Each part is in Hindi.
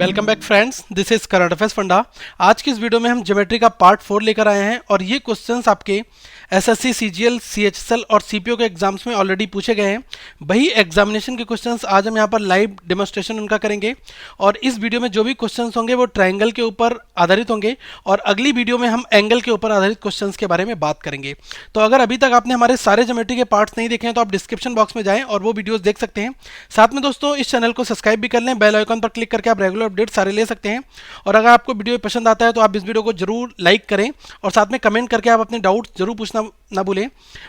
Welcome back friends, this is current affairs funda. आज की इस वीडियो में हम ज्योमेट्री का पार्ट 4 लेकर आए हैं और ये क्वेश्चंस आपके एसएससी, सीजीएल, सीएचएसएल और सीपीओ के एग्जाम्स में ऑलरेडी पूछे गए हैं। वही एग्जामिनेशन के क्वेश्चंस आज हम यहाँ पर लाइव डेमोन्स्ट्रेशन उनका करेंगे और इस वीडियो में जो भी क्वेश्चंस होंगे वो ट्रायंगल के ऊपर आधारित होंगे और अगली वीडियो में हम एंगल के ऊपर आधारित क्वेश्चंस के बारे में बात करेंगे। तो अगर अभी तक आपने हमारे सारे ज्योमेट्री के पार्ट्स नहीं देखे हैं तो आप डिस्क्रिप्शन बॉक्स में जाएं और वो वीडियोस देख सकते हैं। साथ में दोस्तों इस चैनल को सब्सक्राइब भी कर लें, बेल आइकन पर क्लिक करके आप रेगुलर अपडेट सारे ले सकते हैं। और अगर आपको वीडियो पसंद आता है तो आप इस वीडियो को जरूर लाइक करें और साथ में कमेंट करके आप अपने डाउट्स जरूर पूछना ना भूलें।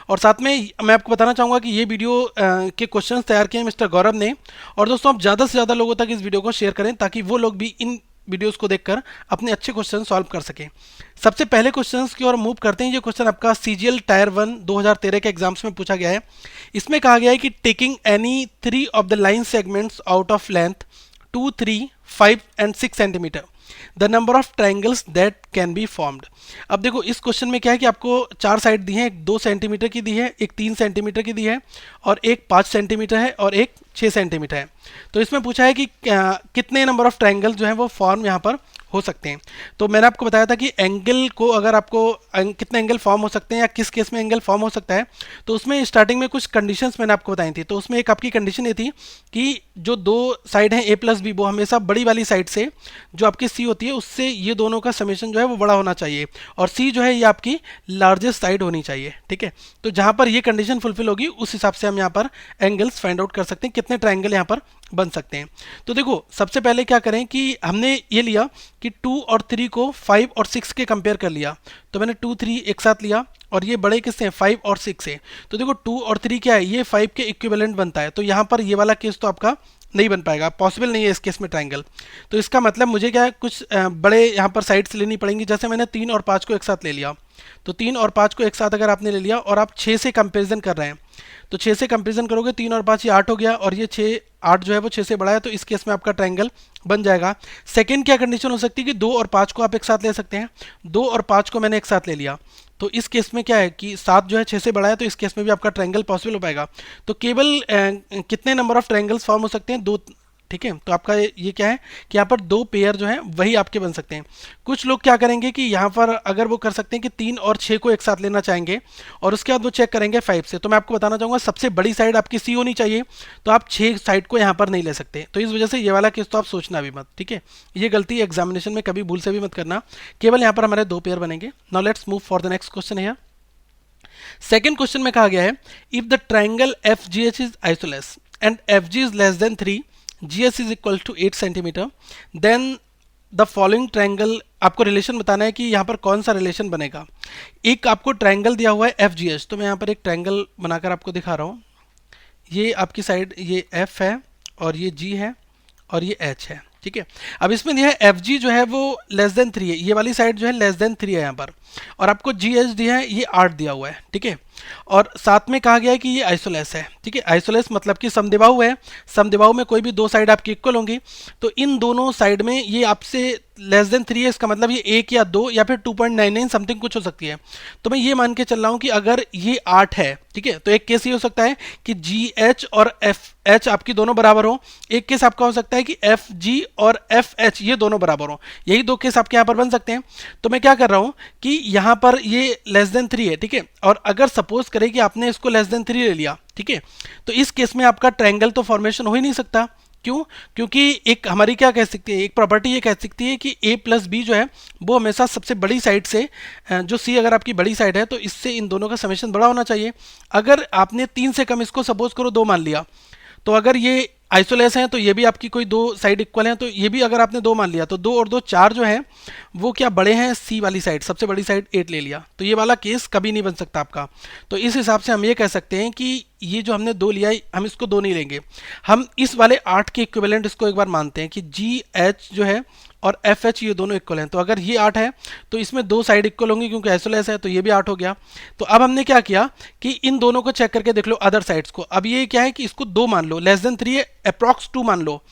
और साथ में मैं आपको बताना चाहूँगा कि ये वीडियो के क्वेश्चंस तैयार किए हैं मिस्टर गौरव ने। और दोस्तों आप ज़्यादा से ज़्यादा लोगों तक इस वीडियो को शेयर करें ताकि वो लोग भी इन वीडियोस को देखकर अपने अच्छे क्वेश्चन सॉल्व कर सकें। सबसे पहले क्वेश्चंस की ओर मूव करते हैं। ये क्वेश्चन आपका सीजीएल टायर 1 2013 के एग्जाम्स में पूछा गया है। इसमें कहा गया है कि taking any 3 of the line segments out of length 2, 3, 5 and 6 centimetre the number of triangles that can be formed. अब देखो इस क्वेश्चन में क्या है कि आपको 4 साइड दी है, एक 2 सेंटीमीटर की दी है, एक 3 सेंटीमीटर की दी है और एक 5 सेंटीमीटर है और एक 6 सेंटीमीटर है। तो इसमें पूछा है कि कितने नंबर ऑफ ट्राइंगल जो है वो फॉर्म यहाँ पर हो सकते हैं। तो मैंने आपको बताया था कि एंगल को अगर आपको कितने एंगल फॉर्म हो सकते हैं या किस केस में एंगल फॉर्म हो सकता है, तो उसमें स्टार्टिंग में कुछ कंडीशंस मैंने आपको बताई थी। तो उसमें एक आपकी कंडीशन ये थी कि जो दो साइड हैं A+B वो हमेशा बड़ी वाली साइड से जो आपकी C होती है उससे ये दोनों का समेशन जो है वो बड़ा होना चाहिए और C जो है ये आपकी लार्जेस्ट साइड होनी चाहिए। ठीक है, तो जहाँ पर ये कंडीशन फुलफिल होगी उस हिसाब से हम यहाँ पर एंगल्स फाइंड आउट कर सकते हैं, कितने ट्राइंगल यहाँ पर बन सकते हैं। तो देखो सबसे पहले क्या करें कि हमने ये लिया कि 2 और 3 को 5 और 6 के कंपेयर कर लिया। तो मैंने 2, 3 एक साथ लिया और ये बड़े किससे हैं 5 और 6 से। तो देखो 2 और 3 क्या है, ये 5 के इक्विवेलेंट बनता है। तो यहाँ पर ये वाला केस तो आपका नहीं बन पाएगा, पॉसिबल नहीं है इस केस में ट्राइंगल। तो इसका मतलब मुझे क्या है कुछ बड़े यहाँ पर साइड्स लेनी पड़ेंगी। जैसे मैंने 3 और 5 को एक साथ ले लिया, तो 3 और 5 को एक साथ अगर आपने ले लिया और आप 6 से कंपेरिजन कर रहे हैं तो 6 से कंपेरिजन करोगे 3 और 5 ये 8 हो गया और ये 6 8 जो है वो 6 से बड़ा है। तो इस केस में आपका ट्राइंगल बन जाएगा। सेकंड क्या कंडीशन हो सकती है कि 2 और 5 को आप एक साथ ले सकते हैं। 2 और 5 को मैंने एक साथ ले लिया तो इस केस में क्या है कि 7 जो है 6 से बड़ा है, तो इस केस में भी आपका ट्राइंगल पॉसिबल हो पाएगा। तो केवल कितने नंबर ऑफ ट्राइंगल्स फॉर्म हो सकते हैं, 2। ठीक है, तो आपका ये क्या है कि यहाँ पर 2 पेयर जो है वही आपके बन सकते हैं। कुछ लोग क्या करेंगे कि यहाँ पर अगर वो कर सकते हैं कि 3 और 6 को एक साथ लेना चाहेंगे और उसके बाद वो चेक करेंगे 5 से। तो मैं आपको बताना चाहूँगा सबसे बड़ी साइड आपकी C होनी चाहिए, तो आप 6 साइड को यहाँ पर नहीं ले सकते। तो इस वजह से ये वाला केस तो आप सोचना भी मत। ठीक है, ये गलती एग्जामिनेशन में कभी भूल से भी मत करना। केवल यहाँ पर हमारे 2 पेयर बनेंगे। Now let's move for the next question है। सेकेंड क्वेश्चन में कहा गया है if the triangle FGH is isosceles and FG is less than 3, GS is equal to 8 centimetre, then the following triangle. आपको रिलेशन बताना है कि यहाँ पर कौन सा रिलेशन बनेगा। एक आपको ट्राइंगल दिया हुआ है FGH, तो मैं यहाँ पर एक ट्राइंगल बनाकर आपको दिखा रहा हूँ। ये आपकी साइड ये F है और ये G है और ये H है। ठीक है, अब इसमें दिया है FG जो है वो लेस देन 3 है, ये वाली साइड जो है लेस देन 3 है यहाँ पर, और आपको GH दिया है ये 8 दिया हुआ है। ठीक है, और साथ में कहा गया है कि ये आइसोलेस है। ठीक है, आइसोलेस मतलब कि समद्विबाहु है। समद्विबाहु में कोई भी 2 साइड आपकी इक्वल होंगी, तो इन दोनों साइड में ये आपसे लेस देन 3 है, इसका मतलब ये 1 या 2 या फिर 2.99 समथिंग कुछ हो सकती है। तो मैं ये मान के चल रहा हूँ कि अगर ये 8 है, ठीक है, तो एक केस ये हो सकता है कि GH और FH आपकी दोनों बराबर हो। एक केस आपका हो सकता है कि FG और FH ये दोनों बराबर हो। यही 2 केस आपके यहाँ पर बन सकते हैं। तो मैं क्या कर रहा हूँ कि यहाँ पर ये लेस देन 3 है। ठीक है, और अगर सपोज करें कि आपने इसको लेस देन 3 ले लिया, ठीक है, तो इस केस में आपका ट्रायंगल तो फॉर्मेशन हो ही नहीं सकता। क्यों? क्योंकि एक हमारी क्या कह सकती है, एक प्रॉपर्टी ये कह सकती है कि A+B जो है वो हमेशा सबसे बड़ी साइड से, जो C अगर आपकी बड़ी साइड है तो इससे इन दोनों का समेशन बड़ा होना चाहिए। अगर आपने 3 से कम इसको सपोज करो 2 मान लिया, तो अगर ये आइसोलेस हैं तो ये भी आपकी कोई 2 साइड इक्वल हैं, तो ये भी अगर आपने 2 मान लिया तो 2 और 2 4 जो है वो क्या बड़े हैं C वाली साइड, सबसे बड़ी साइड 8 ले लिया, तो ये वाला केस कभी नहीं बन सकता आपका। तो इस हिसाब से हम ये कह सकते हैं कि ये जो हमने 2 लिया है हम इसको 2 नहीं लेंगे, हम इस वाले 8 के इक्विवेलेंट इसको एक बार मानते हैं कि GH जो है और FH ये दोनों इक्वल हैं। तो अगर ये 8 है तो इसमें 2 साइड इक्वल होंगी क्योंकि आइसोलेस है, तो ये भी 8 हो गया। तो अब हमने क्या किया कि इन दोनों को चेक करके देख लो अदर साइड्स को। अब ये क्या है कि इसको 2 मान लो, लेस देन 3 है, अप्रॉक्स 2 मान लो,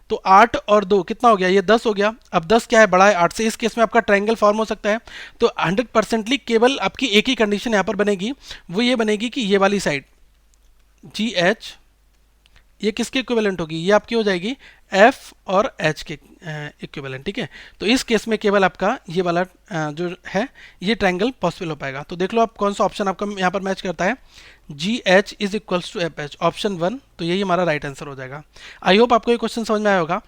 तो 8 और 2 कितना हो गया, ये 10 हो गया। अब 10 क्या है, बड़ा है 8 से, इस केस में आपका ट्रायंगल फॉर्म हो सकता है। तो 100% केवल आपकी एक ही कंडीशन यहाँ पर बनेगी, वो ये बनेगी कि ये वाली साइड GH ये किसके इक्विवेलेंट होगी, ये आपकी हो जाएगी एफ और एच के इक्विवेलेंट, ठीक है। तो इस केस में केवल आपका ये वाला जो है ये ट्रायंगल पॉसिबल हो पाएगा। तो देख लो आप कौन सा ऑप्शन आपका यहाँ पर मैच करता है, G H is equals to F H, option 1, तो यही हमारा राइट आंसर हो जाएगा। आई होप आपको ये क्वेश्चन समझ में आया होगा।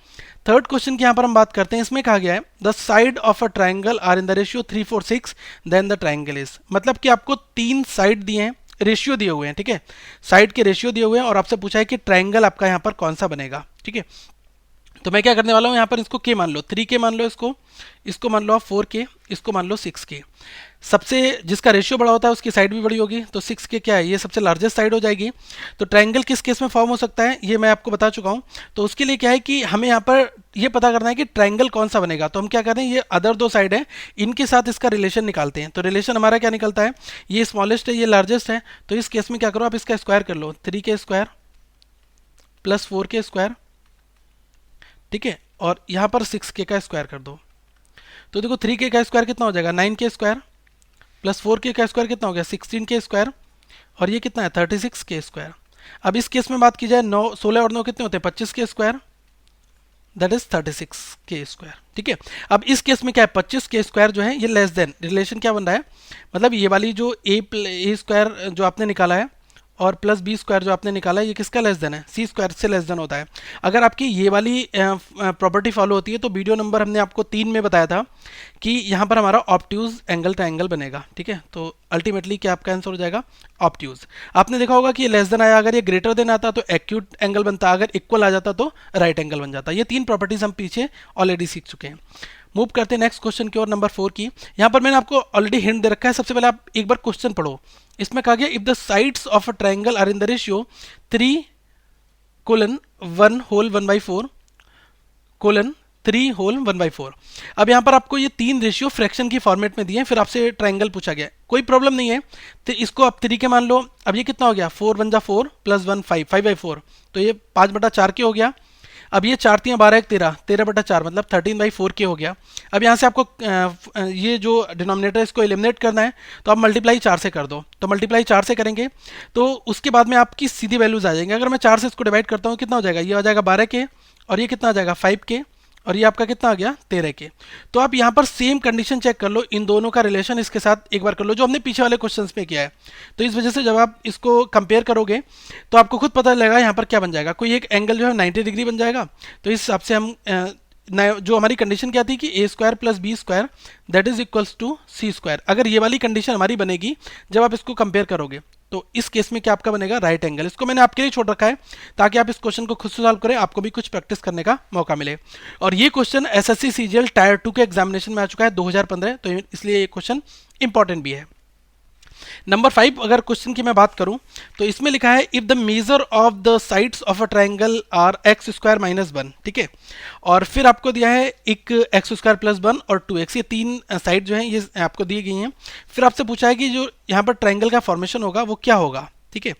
थर्ड क्वेश्चन की यहाँ पर हम बात करते हैं, इसमें कहा गया है the side of a triangle are in the ratio 3, 4, 6 then the triangle is, मतलब कि आपको 3 साइड दिए हैं, रेशियो दिए हुए हैं, ठीक है, साइड के रेशियो दिए हुए हैं और आपसे पूछा है कि ट्राइंगल आपका यहाँ पर कौन सा बनेगा, ठीक है। तो मैं क्या करने वाला हूँ यहाँ पर, इसको के मान लो, 3 के मान लो, इसको मान लो आप 4 के, इसको मान लो 6 के। सबसे जिसका रेशियो बड़ा होता है उसकी साइड भी बड़ी होगी, तो 6 के क्या है, ये सबसे लार्जेस्ट साइड हो जाएगी। तो ट्रायंगल किस केस में फॉर्म हो सकता है ये मैं आपको बता चुका हूँ। तो उसके लिए क्या है कि हमें यहाँ पर ये पता करना है कि ट्रायंगल कौन सा बनेगा। तो हम क्या करें, ये अदर 2 साइड है, इनके साथ इसका रिलेशन निकालते हैं। तो रिलेशन हमारा क्या निकलता है, ये स्मॉलेस्ट है, ये लार्जेस्ट है। तो इस केस में क्या करो, आप इसका स्क्वायर कर लो, 3 के स्क्वायर प्लस 4 के स्क्वायर, ठीक है, और यहाँ पर 6 के का स्क्वायर कर दो। तो देखो 3 के का स्क्वायर कितना हो जाएगा, 9 के स्क्वायर प्लस 4 के का स्क्वायर कितना हो गया, 16 के स्क्वायर, और ये कितना है 36 के स्क्वायर। अब इस केस में बात की जाए 9, 16 और 9 कितने होते हैं, 25 के स्क्वायर, दैट इज 36 के स्क्वायर, ठीक है। अब इस केस में क्या है, 25 के स्क्वायर जो है ये लेस देन, रिलेशन क्या बन रहा है, मतलब ये वाली जो ए स्क्वायर जो आपने निकाला है और प्लस बी स्क्वायर जो आपने निकाला है ये किसका लेस देन है, सी स्क्वायर से लेस देन होता है। अगर आपकी ये वाली प्रॉपर्टी फॉलो होती है तो वीडियो नंबर हमने आपको 3 में बताया था कि यहाँ पर हमारा ऑब्ट्यूज एंगल ट्रायंगल बनेगा, ठीक है। तो अल्टीमेटली क्या आपका आंसर हो जाएगा, ऑब्ट्यूज। आपने देखा होगा कि ये लेस देन आया, अगर ये ग्रेटर देन आता तो एक्यूट एंगल बनता, अगर इक्वल आ जाता तो राइट एंगल बन जाता। ये 3 प्रॉपर्टीज हम पीछे ऑलरेडी सीख चुके हैं। मूव करते हैं नेक्स्ट क्वेश्चन की ओर, नंबर 4 की। यहाँ पर मैंने आपको ऑलरेडी हिंट दे रखा है, सबसे पहले आप एक बार क्वेश्चन पढ़ो। इसमें कहा गया if the sides of a triangle are in the ratio 3:1 whole 1/4 3 whole 1/4। अब यहाँ पर आपको ये 3 रेशियो फ्रैक्शन की फॉर्मेट में दिए हैं, फिर आपसे ट्रायंगल पूछा गया है, कोई प्रॉब्लम नहीं है। तो इसको आप 3 के मान लो। अब ये कितना हो गया, 4 1 जा 4 प्लस 1 5, 5/4, तो ये 5/4 के हो गया। अब ये 4 3 12 1 13, 13/4 मतलब 13/4 के हो गया। अब यहाँ से आपको ये जो डिनोमिनेटर इसको एलिमिनेट करना है, तो आप मल्टीप्लाई 4 से कर दो। तो मल्टीप्लाई 4 से करेंगे तो उसके बाद में आपकी सीधी वैल्यूज आ जाएंगे। अगर मैं 4 से इसको डिवाइड करता हूँ कितना हो जाएगा, ये आ जाएगा 12 के, और ये कितना आ जाएगा 5 के, और ये आपका कितना आ गया 13 के। तो आप यहाँ पर सेम कंडीशन चेक कर लो, इन दोनों का रिलेशन इसके साथ एक बार कर लो जो हमने पीछे वाले क्वेश्चंस में किया है। तो इस वजह से जब आप इसको कंपेयर करोगे तो आपको खुद पता लगेगा यहाँ पर क्या बन जाएगा, कोई एक एंगल जो है 90 डिग्री बन जाएगा। तो इस हिसाब से हम जो हमारी कंडीशन क्या थी कि A square plus B square that is equals to C square, अगर ये वाली कंडीशन हमारी बनेगी जब आप इसको कंपेयर करोगे तो इस केस में क्या आपका बनेगा, राइट एंगल। इसको मैंने आपके लिए छोड़ रखा है ताकि आप इस क्वेश्चन को खुद से सॉल्व करें, आपको भी कुछ प्रैक्टिस करने का मौका मिले। और ये क्वेश्चन एसएससी सीजीएल टायर 2 के एग्जामिनेशन में आ चुका है 2015, तो इसलिए ये क्वेश्चन इंपॉर्टेंट भी है। नंबर 5 अगर क्वेश्चन की मैं बात करूं तो इसमें लिखा है if the measure of the sides of a triangle are x square minus 1, ठीक है, और फिर आपको दिया है एक एक्स स्क्वायर प्लस 1 और 2x, ये 3 साइड जो हैं ये आपको दी गई हैं। फिर आपसे पूछा है कि जो यहाँ पर ट्रायंगल का फॉर्मेशन होगा वो क्या होगा, ठीक है।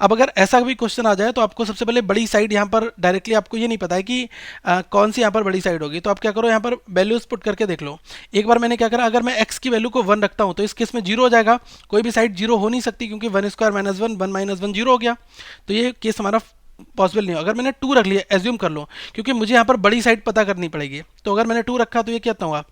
अब अगर ऐसा भी क्वेश्चन आ जाए तो आपको सबसे पहले बड़ी साइड यहाँ पर डायरेक्टली आपको ये नहीं पता है कि कौन सी यहाँ पर बड़ी साइड होगी, तो आप क्या करो यहाँ पर वैल्यूज पुट करके देख लो। एक बार मैंने क्या करा, अगर मैं x की वैल्यू को 1 रखता हूँ तो इस केस में 0 हो जाएगा, कोई भी साइड 0 हो नहीं सकती क्योंकि 1 स्क्वायर माइनस 1 1 माइनस 1 0 हो गया, तो ये केस हमारा पॉसिबल नहीं हो। अगर मैंने 2 रख लिया, एज्यूम कर लो, क्योंकि मुझे यहाँ पर बड़ी साइड पता करनी पड़ेगी, तो अगर मैंने 2 रखा तो ये कितना हुआ,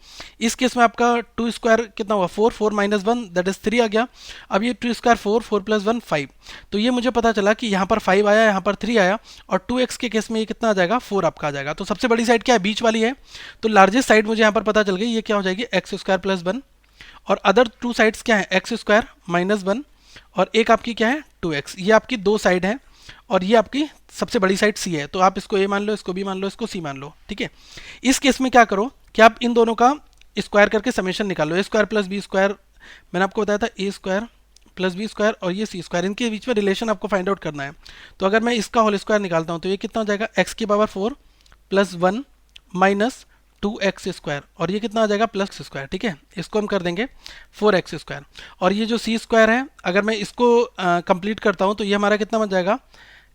इस केस में आपका 2 स्क्वायर कितना हुआ 4 4 माइनस 1 दैट इज 3 आ गया। अब ये 2 स्क्वायर 4 4 प्लस 1 5, तो ये मुझे पता चला कि यहाँ पर 5 आया, यहाँ पर 3 आया, और 2x के केस में ये कितना आ जाएगा 4 आपका आ जाएगा। तो सबसे बड़ी साइड क्या है, बीच वाली है, तो लार्जेस्ट साइड मुझे यहाँ पर पता चल गई, ये क्या हो जाएगी एक्स स्क्वायर प्लस 1, और अदर 2 साइड्स क्या है एक्स स्क्वायर माइनस 1, और एक आपकी क्या है 2x। ये आपकी 2 साइड है और ये आपकी सबसे बड़ी साइड सी है, तो आप इसको ए मान लो, इसको बी मान लो, इसको सी मान लो, ठीक है। इस केस में क्या करो कि आप इन दोनों का स्क्वायर करके समेशन निकालो, ए स्क्वायर प्लस बी स्क्वायर, मैंने आपको बताया था ए स्क्वायर प्लस बी स्क्वायर और ये सी स्क्वायर, इनके बीच में रिलेशन आपको फाइंड आउट करना है। तो अगर मैं इसका होल स्क्वायर निकालता हूँ तो ये कितना हो जाएगा एक्स की power 4 plus 1 minus 2x square, और ये कितना आ जाएगा प्लस स्क्वायर, ठीक है। इसको हम कर देंगे 4x स्क्वायर, और ये जो सी स्क्वायर है अगर मैं इसको कंप्लीट करता हूँ तो ये हमारा कितना बन जाएगा,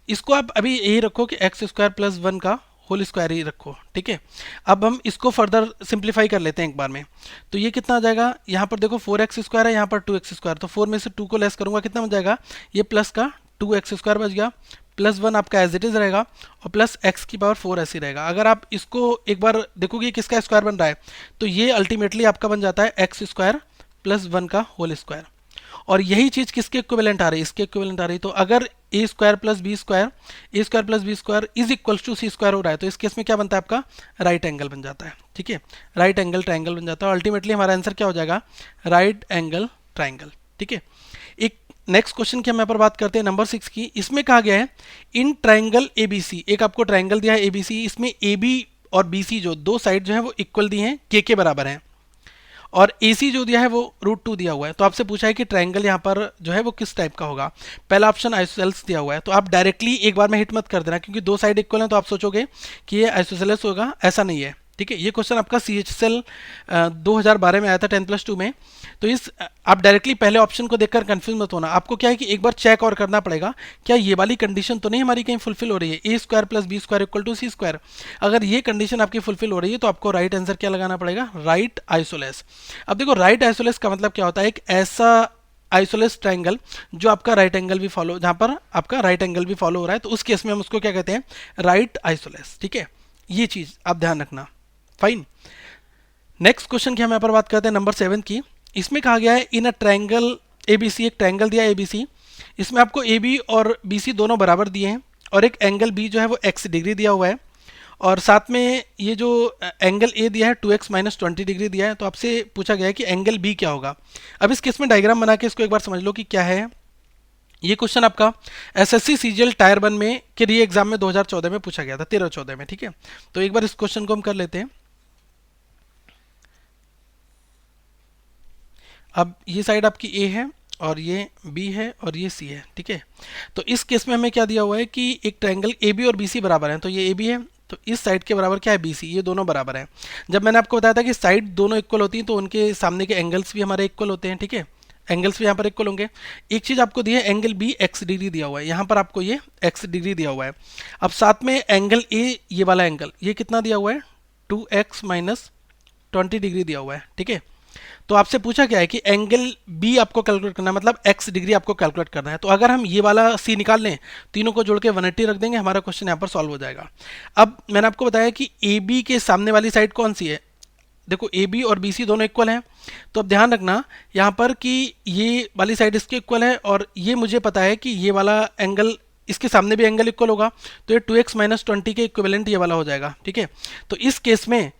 इसको आप अभी यही रखो कि एक्स स्क्वायर प्लस 1 का होल स्क्वायर ही रखो, ठीक है। अब हम इसको फर्दर सिंप्लीफाई कर लेते हैं एक बार में, तो ये कितना आ जाएगा, यहाँ पर देखो 4x स्क्वायर है, यहाँ पर 2x स्क्वायर, तो 4 में से 2 को लेस करूंगा कितना बन जाएगा, ये प्लस का 2x स्क्वायर बच गया, प्लस 1 आपका एज इट इज रहेगा और प्लस एक्स की पावर 4 ऐसी रहेगा। अगर आप इसको एक बार देखोगे किसका स्क्वायर बन रहा है तो ये अल्टीमेटली आपका बन जाता है एक्स स्क्वायर प्लस 1 का होल स्क्वायर। और यही चीज किसके इक्विवेलेंट आ रही है, इसके इक्विवेलेंट आ रही है। तो अगर A square plus B square is equal to C square हो रहा है तो इस केस में क्या बनता है आपका राइट एंगल बन जाता है। ठीक है, राइट एंगल ट्राइंगल बन जाता है। अल्टीमेटली हमारा आंसर क्या हो जाएगा, राइट एंगल ट्राइंगल। ठीक है, एक नेक्स्ट क्वेश्चन की हम यहाँ पर बात करते हैं नंबर 6 की। इसमें कहा गया है इन ट्राइंगल एबीसी, एक आपको ट्राइंगल दिया है एबीसी, इसमें एबी और बीसी जो दो साइड जो है वो इक्वल दी हैं, के बराबर हैं, और AC जो दिया है वो √2 दिया हुआ है। तो आपसे पूछा है कि ट्रायंगल यहाँ पर जो है वो किस टाइप का होगा। पहला ऑप्शन आइसोसेलेस दिया हुआ है, तो आप डायरेक्टली एक बार में हिट मत कर देना क्योंकि दो साइड इक्वल हैं तो आप सोचोगे कि ये आइसोसेलेस होगा, ऐसा नहीं है। ठीक है, ये क्वेश्चन आपका CHSL 2012 में आया था 10+2 में। तो इस आप डायरेक्टली पहले ऑप्शन को देखकर कंफ्यूज मत होना। आपको क्या है कि एक बार चेक और करना पड़ेगा क्या ये वाली कंडीशन तो नहीं हमारी कहीं फुलफिल हो रही है, A square plus B square equal to C square. अगर ये कंडीशन आपकी फुलफिल हो रही है तो आपको राइट आंसर क्या लगाना पड़ेगा, राइट आइसोलेस। अब देखो राइट आइसोलेस का मतलब क्या होता है, एक ऐसा आइसोलेस ट्रायंगल जो आपका राइट एंगल भी फॉलो, जहां पर आपका राइट एंगल भी फॉलो हो रहा है, तो उस केस में हम उसको क्या कहते हैं, राइट आइसोलेस। ठीक है, ये चीज आप ध्यान रखना। फाइन, नेक्स्ट क्वेश्चन की हम यहाँ पर बात करते हैं नंबर 7 की। इसमें कहा गया है इन अ ट्रायंगल एबीसी, एक ट्रायंगल दिया है एबीसी, इसमें आपको AB और BC दोनों बराबर दिए हैं और एक एंगल B जो है वो x डिग्री दिया हुआ है और साथ में ये जो एंगल A दिया है 2x माइनस 20 डिग्री दिया है। तो आपसे पूछा गया है कि एंगल B क्या होगा। अब इस केस में डायग्राम बना के इसको एक बार समझ लो कि क्या है। ये क्वेश्चन आपका SSC CGL टायर 1 में के री एग्जाम में 2014 में पूछा गया था, 13-14 में। ठीक है, तो एक बार इस क्वेश्चन को हम कर लेते हैं। अब ये साइड आपकी A है और ये B है और ये C है। ठीक है, तो इस केस में हमें क्या दिया हुआ है कि एक ट्रायंगल AB और BC बराबर हैं, तो ये AB है तो इस साइड के बराबर क्या है BC, ये दोनों बराबर हैं। जब मैंने आपको बताया था कि साइड दोनों इक्वल होती हैं तो उनके सामने के एंगल्स भी हमारे इक्वल होते हैं। ठीक है, एंगल्स भी यहाँ पर इक्वल होंगे। एक चीज आपको दी है एंगल B x डिग्री दिया हुआ है, यहाँ पर आपको ये x डिग्री दिया हुआ है। अब साथ में एंगल A, ये वाला एंगल ये कितना दिया हुआ है, 2x माइनस 20 डिग्री दिया हुआ है। ठीक है, तो आपसे पूछा क्या है कि एंगल B आपको कैलकुलेट करना है, मतलब x डिग्री आपको कैलकुलेट करना है। तो अगर हम ये वाला C निकाल लें, तीनों को जोड़ के 180 रख देंगे, हमारा क्वेश्चन यहाँ पर सॉल्व हो जाएगा। अब मैंने आपको बताया कि AB के सामने वाली साइड कौन सी है, देखो AB और BC दोनों इक्वल हैं। तो अब ध्यान रखना यहाँ पर कि ये वाली साइड इसके इक्वल है और ये मुझे पता है कि ये वाला एंगल इसके सामने भी एंगल इक्वल होगा, तो ये 2x माइनस 20 के इक्विवेलेंट ये वाला हो जाएगा। ठीक है, तो इस केस में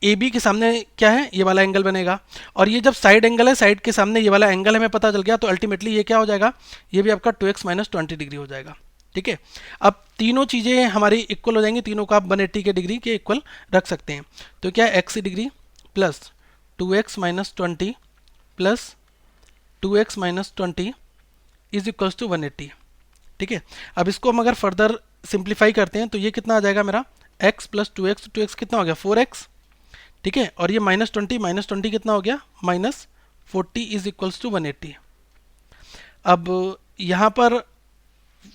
AB के सामने क्या है, ये वाला एंगल बनेगा और ये जब साइड एंगल है, साइड के सामने ये वाला एंगल हमें पता चल गया, तो अल्टीमेटली ये क्या हो जाएगा, ये भी आपका 2x माइनस 20 डिग्री हो जाएगा। ठीक है, अब तीनों चीज़ें हमारी इक्वल हो जाएंगी, तीनों को आप 180 के डिग्री के इक्वल रख सकते हैं। तो क्या है, x degree plus 2x minus 20 plus 2x minus 20 is equals to 180। ठीक है, अब इसको हम अगर फर्दर सिंप्लीफाई करते हैं तो ये कितना आ जाएगा मेरा, x प्लस 2x कितना हो गया 4x। ठीक है, और ये माइनस 20 कितना हो गया, माइनस 40 इज इक्वल्स टू 180। अब यहाँ पर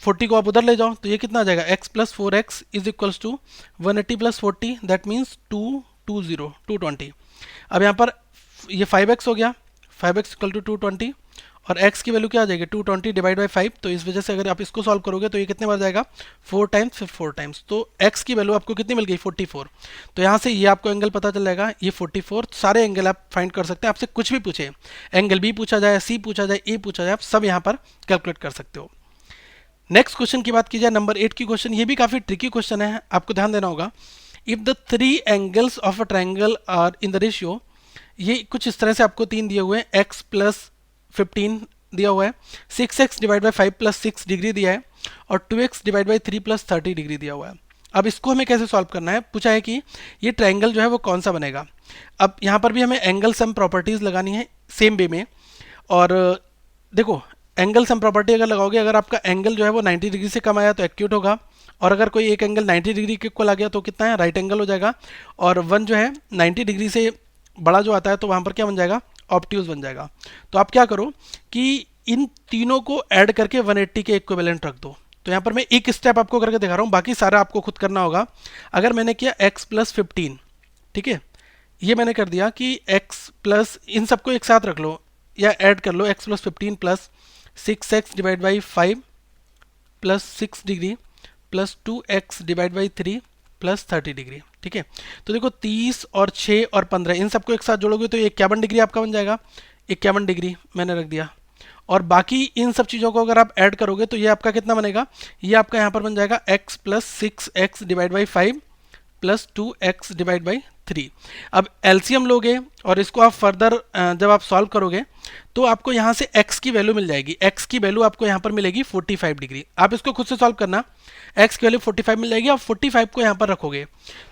40 को आप उधर ले जाओ तो ये कितना आ जाएगा, x plus 4x is equals to 180 plus 40 that means 220। अब यहाँ पर ये 5x हो गया, 5x इक्वल टू 220 और x की वैल्यू क्या आ जाएगी, 220 डिवाइड बाई 5। तो इस वजह से अगर आप इसको सॉल्व करोगे तो ये कितने बार जाएगा, 4 टाइम्स, फिर 4 टाइम्स। तो x की वैल्यू आपको कितनी मिल गई, 44। तो यहाँ से ये आपको एंगल पता चल जाएगा, ये 44। सारे एंगल आप फाइंड कर सकते हैं, आपसे कुछ भी पूछे, एंगल B पूछा जाए, C पूछा जाए, A पूछा जाए, आप सब यहाँ पर कैलकुलेट कर सकते हो। नेक्स्ट क्वेश्चन की बात की जाए, नंबर 8 की क्वेश्चन, ये भी काफ़ी ट्रिकी क्वेश्चन है, आपको ध्यान देना होगा। If the 3 angles of a triangle are in the ratio, ये कुछ इस तरह से आपको तीन दिए हुए हैं, x प्लस 15 दिया हुआ है, 6x divide by 5 plus 6 degree दिया है और 2x divide by 3 plus 30 degree दिया हुआ है। अब इसको हमें कैसे सॉल्व करना है, पूछा है कि ये ट्रायंगल जो है वो कौन सा बनेगा। अब यहाँ पर भी हमें एंगल सम प्रॉपर्टीज लगानी है सेम वे में। और देखो एंगल सम प्रॉपर्टी अगर लगाओगे, अगर आपका एंगल जो है वो 90 डिग्री से कम आया तो एक्यूट होगा, और अगर कोई एक एंगल 90 डिग्री के इक्वल आ गया तो कितना है, राइट एंगल हो जाएगा। और वन जो है 90 डिग्री से बड़ा जो आता है तो वहाँ पर क्या बन जाएगा, ऑब्ट्यूज बन जाएगा। तो आप क्या करो कि इन तीनों को ऐड करके 180 के इक्विवेलेंट रख दो। तो यहाँ पर मैं एक स्टेप आपको करके दिखा रहा हूँ, बाकी सारा आपको खुद करना होगा। अगर मैंने किया x प्लस 15, ठीक है, ये मैंने कर दिया कि x प्लस, इन सबको एक साथ रख लो या ऐड कर लो, x plus 15 plus 6x divide by 5 plus 6 degree plus 2x divide by 3 plus 30 degree. ठीक है, तो देखो 30 और 6 और 15 इन सबको एक साथ जोड़ोगे तो ये 51 डिग्री आपका बन जाएगा। 51 डिग्री मैंने रख दिया, और बाकी इन सब चीज़ों को अगर आप ऐड करोगे तो ये आपका कितना बनेगा, ये आपका यहाँ पर बन जाएगा x plus 6x divide by 5 plus 2x divide by 3। अब एलसीएम लोगे और इसको आप फर्दर जब आप सॉल्व करोगे तो आपको यहाँ से x की वैल्यू मिल जाएगी। x की वैल्यू आपको यहाँ पर मिलेगी 45 डिग्री। आप इसको खुद से सॉल्व करना, x की वैल्यू 45 मिल जाएगी। आप 45 को यहाँ पर रखोगे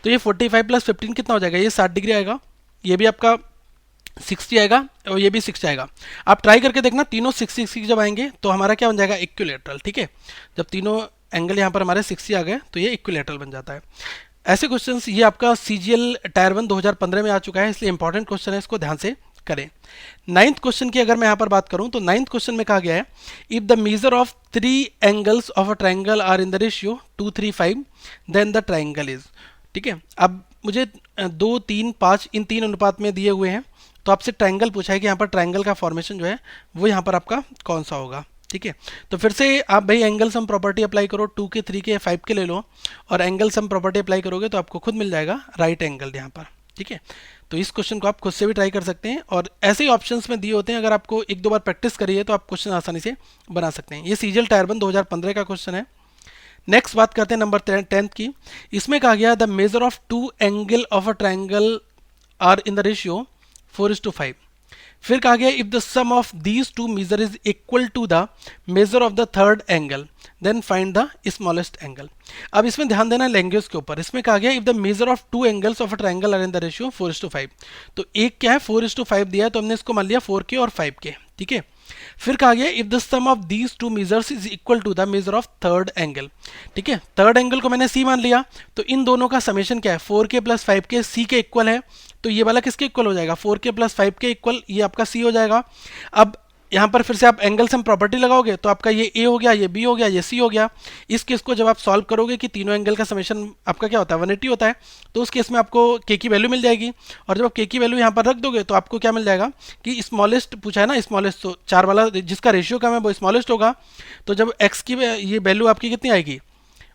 तो ये 45 प्लस 15 कितना हो जाएगा, ये 60 डिग्री आएगा, ये भी आपका 60 आएगा और ये भी 60 आएगा। आप ट्राई करके देखना, तीनों 60 जब आएंगे तो हमारा क्या बन जाएगा, इक्विलैटरल। ठीक है, जब तीनों एंगल यहाँ पर हमारे 60 आ गए तो ये इक्विलैटरल बन जाता है। ऐसे क्वेश्चंस ये आपका सीजीएल टायर 1 2015 में आ चुका है, इसलिए इंपॉर्टेंट क्वेश्चन है, इसको ध्यान से करें। 9th क्वेश्चन की अगर मैं यहाँ पर बात करूं तो 9th क्वेश्चन में कहा गया है, if the measure of 3 angles of a triangle are in the ratio 2 3 5 then the triangle is. ठीक है, अब मुझे 2 3 5 इन 3 अनुपात में दिए हुए हैं, तो आपसे ट्राइंगल पूछा है कि यहाँ पर ट्राइंगल का फॉर्मेशन जो है वो यहाँ पर आपका कौन सा होगा। ठीक है, तो फिर से आप भाई एंगल सम प्रॉपर्टी अप्लाई करो, 2 के 3 के 5 के ले लो और एंगल सम प्रॉपर्टी अप्लाई करोगे तो आपको खुद मिल जाएगा राइट एंगल यहाँ पर। ठीक है, तो इस क्वेश्चन को आप खुद से भी ट्राई कर सकते हैं और ऐसे ही ऑप्शंस में दिए होते हैं, अगर आपको एक दो बार प्रैक्टिस करिए तो आप क्वेश्चन आसानी से बना सकते हैं। ये सीजीएल टायर 1 2015 का क्वेश्चन है। नेक्स्ट बात करते हैं नंबर 10th की। इसमें कहा गया the measure of 2 angle of a triangle are in the ratio 4:5। फिर कहा गया if the sum of these two measure is equal to the measure of the third angle then find the smallest angle. अब इसमें ध्यान देना लैंग्वेज के ऊपर। इसमें कहा गया if the measure of 2 angles of a triangle are in the ratio 4:5, तो एक क्या है 4:5 दिया है तो हमने इसको मान लिया 4 के और 5 के। ठीक है, फिर कहा गया if the sum of these two measures is equal to the measure of third angle. ठीक है, थर्ड एंगल को मैंने सी मान लिया, तो इन दोनों का समेशन क्या है 4 के प्लस 5 के सी के इक्वल है, तो ये वाला किसके इक्वल हो जाएगा 4 के प्लस 5 के इक्वल, ये आपका सी हो जाएगा। अब यहाँ पर फिर से आप एंगल सम प्रॉपर्टी लगाओगे तो आपका ये ए हो गया, ये बी हो गया, ये सी हो गया। इस केस को जब आप सॉल्व करोगे कि तीनों एंगल का समेशन आपका क्या होता है 180 होता है, तो उस केस में आपको के की वैल्यू मिल जाएगी, और जब आप के की वैल्यू यहाँ पर रख दोगे तो आपको क्या मिल जाएगा कि स्मॉलेस्ट पूछा है ना, स्मॉलेस्ट, तो 4 वाला जिसका रेशियो कम है वो स्मॉलेस्ट होगा। तो जब एक्स की ये वैल्यू आपकी कितनी आएगी,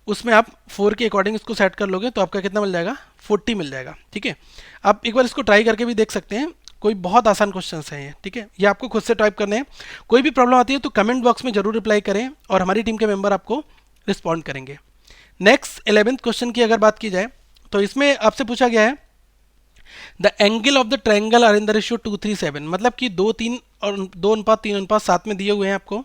उसमें आप 4 के अकॉर्डिंग इसको सेट कर लोगे तो आपका कितना मिल जाएगा 40 मिल जाएगा। ठीक है, आप एक बार इसको ट्राई करके भी देख सकते हैं, कोई बहुत आसान क्वेश्चंस हैं ये। ठीक है, ये आपको खुद से टाइप करने हैं। कोई भी प्रॉब्लम आती है तो कमेंट बॉक्स में जरूर रिप्लाई करें और हमारी टीम के मेंबर आपको रिस्पॉन्ड करेंगे। नेक्स्ट 11th क्वेश्चन की अगर बात की जाए तो इसमें आपसे पूछा गया है the angle of the triangle are in the ratio 2 3 7, मतलब कि 2 3 और 2:3:7 में दिए हुए हैं आपको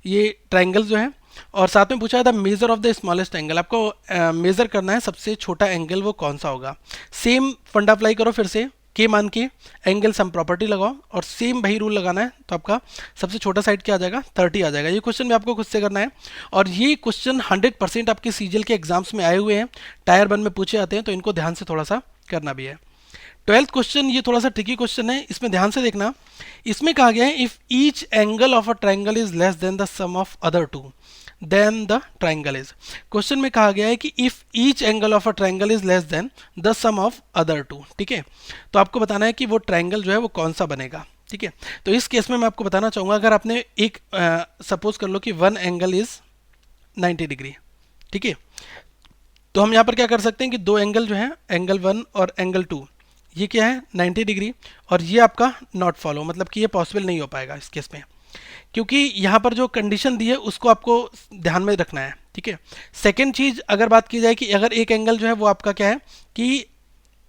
ये ट्राइंगल जो है, और साथ में पूछा है the measure of the smallest angle. आपको मेजर करना है सबसे छोटा एंगल वो कौन सा होगा। सेम फंडा अप्लाई करो, फिर से के मान के एंगल सम प्रॉपर्टी लगाओ और सेम वही रूल लगाना है, तो आपका सबसे छोटा साइड क्या आ जाएगा 30 आ जाएगा। ये क्वेश्चन भी आपको खुद से करना है और ये क्वेश्चन 100% आपके सीजीएल के एग्जाम्स में आए हुए हैं, टायर 1 में पूछे जाते हैं, तो इनको ध्यान से थोड़ा सा करना भी है। 12th क्वेश्चन ये थोड़ा सा ट्रिकी क्वेश्चन है, इसमें ध्यान से देखना। इसमें कहा गया है if each angle of a triangle is less than the sum of other two then the triangle is. Question में कहा गया है कि if each angle of a triangle is less than the sum of other two. ठीक है, तो आपको बताना है कि वो ट्राइंगल जो है वो कौन सा बनेगा। ठीक है, तो इस केस में मैं आपको बताना चाहूँगा, अगर आपने एक सपोज कर लो कि वन एंगल इज 90 डिग्री। ठीक है, तो हम यहाँ पर क्या कर सकते हैं कि दो एंगल जो है एंगल 1 और एंगल 2 ये क्या है 90 डिग्री, और ये आपका नॉट फॉलो, मतलब कि ये पॉसिबल नहीं हो पाएगा इस केस में, क्योंकि यहाँ पर जो कंडीशन दी है उसको आपको ध्यान में रखना है। ठीक है, सेकेंड चीज़ अगर बात की जाए कि अगर एक एंगल जो है वो आपका क्या है कि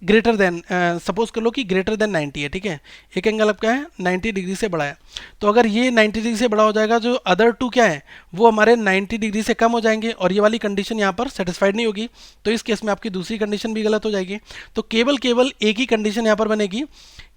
ग्रेटर देन, सपोज कर लो कि ग्रेटर देन 90 है। ठीक है, एक एंगल आपका है 90 डिग्री से बड़ा है, तो अगर ये 90 डिग्री से बड़ा हो जाएगा, जो अदर टू क्या है वो हमारे 90 डिग्री से कम हो जाएंगे, और ये वाली कंडीशन यहाँ पर सेटिस्फाइड नहीं होगी, तो इस केस में आपकी दूसरी कंडीशन भी गलत हो जाएगी। तो केवल एक ही कंडीशन यहाँ पर बनेगी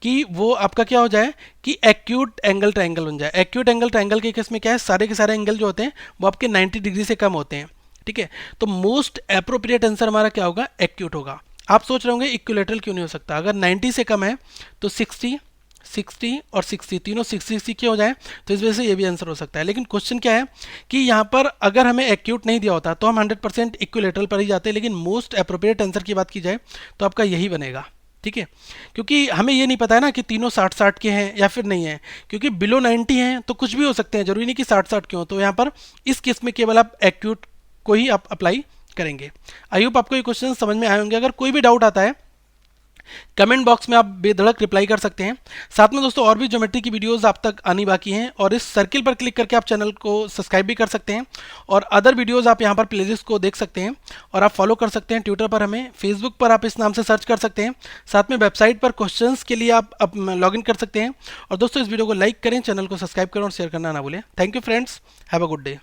कि वो आपका क्या हो जाए कि एक्यूट एंगल ट्राइंगल बन जाए। एक्यूट एंगल ट्राइंगल के केस में क्या है, सारे के सारे एंगल जो होते हैं वो आपके 90 डिग्री से कम होते हैं। ठीक है, तो मोस्ट एप्रोप्रिएट आंसर हमारा क्या होगा, एक्यूट होगा। आप सोच रहे होंगे इक्विलैटरल क्यों नहीं हो सकता, अगर 90 से कम है तो 60, 60 और 60 तीनों 60 क्यों हो जाए, तो इस वजह से ये भी आंसर हो सकता है। लेकिन क्वेश्चन क्या है कि यहाँ पर अगर हमें एक्यूट नहीं दिया होता तो हम 100% इक्विलैटरल पर ही जाते हैं, लेकिन मोस्ट एप्रोप्रिएट आंसर की बात की जाए तो आपका यही बनेगा। ठीक है, क्योंकि हमें ये नहीं पता है ना कि तीनों 60-60 के हैं या फिर नहीं है, क्योंकि बिलो 90 हैं तो कुछ भी हो सकते हैं, जरूरी नहीं कि 60-60 के हो। तो यहाँ पर इस केस में केवल आप एक्यूट को ही आप अप्लाई करेंगे। आई होप आपको ये क्वेश्चन समझ में आए होंगे। अगर कोई भी डाउट आता है कमेंट बॉक्स में आप बेधड़क रिप्लाई कर सकते हैं। साथ में दोस्तों और भी ज्योमेट्री की वीडियोस आप तक आनी बाकी हैं, और इस सर्किल पर क्लिक करके आप चैनल को सब्सक्राइब भी कर सकते हैं, और अदर वीडियोस आप यहाँ पर प्लेलिस्ट को देख सकते हैं, और आप फॉलो कर सकते हैं ट्विटर पर हमें, फेसबुक पर आप इस नाम से सर्च कर सकते हैं। साथ में वेबसाइट पर क्वेश्चंस के लिए आप लॉग इन कर सकते हैं। और दोस्तों इस वीडियो को लाइक करें, चैनल को सब्सक्राइब करें और शेयर करना ना भूलें। Thank you friends, have a good day.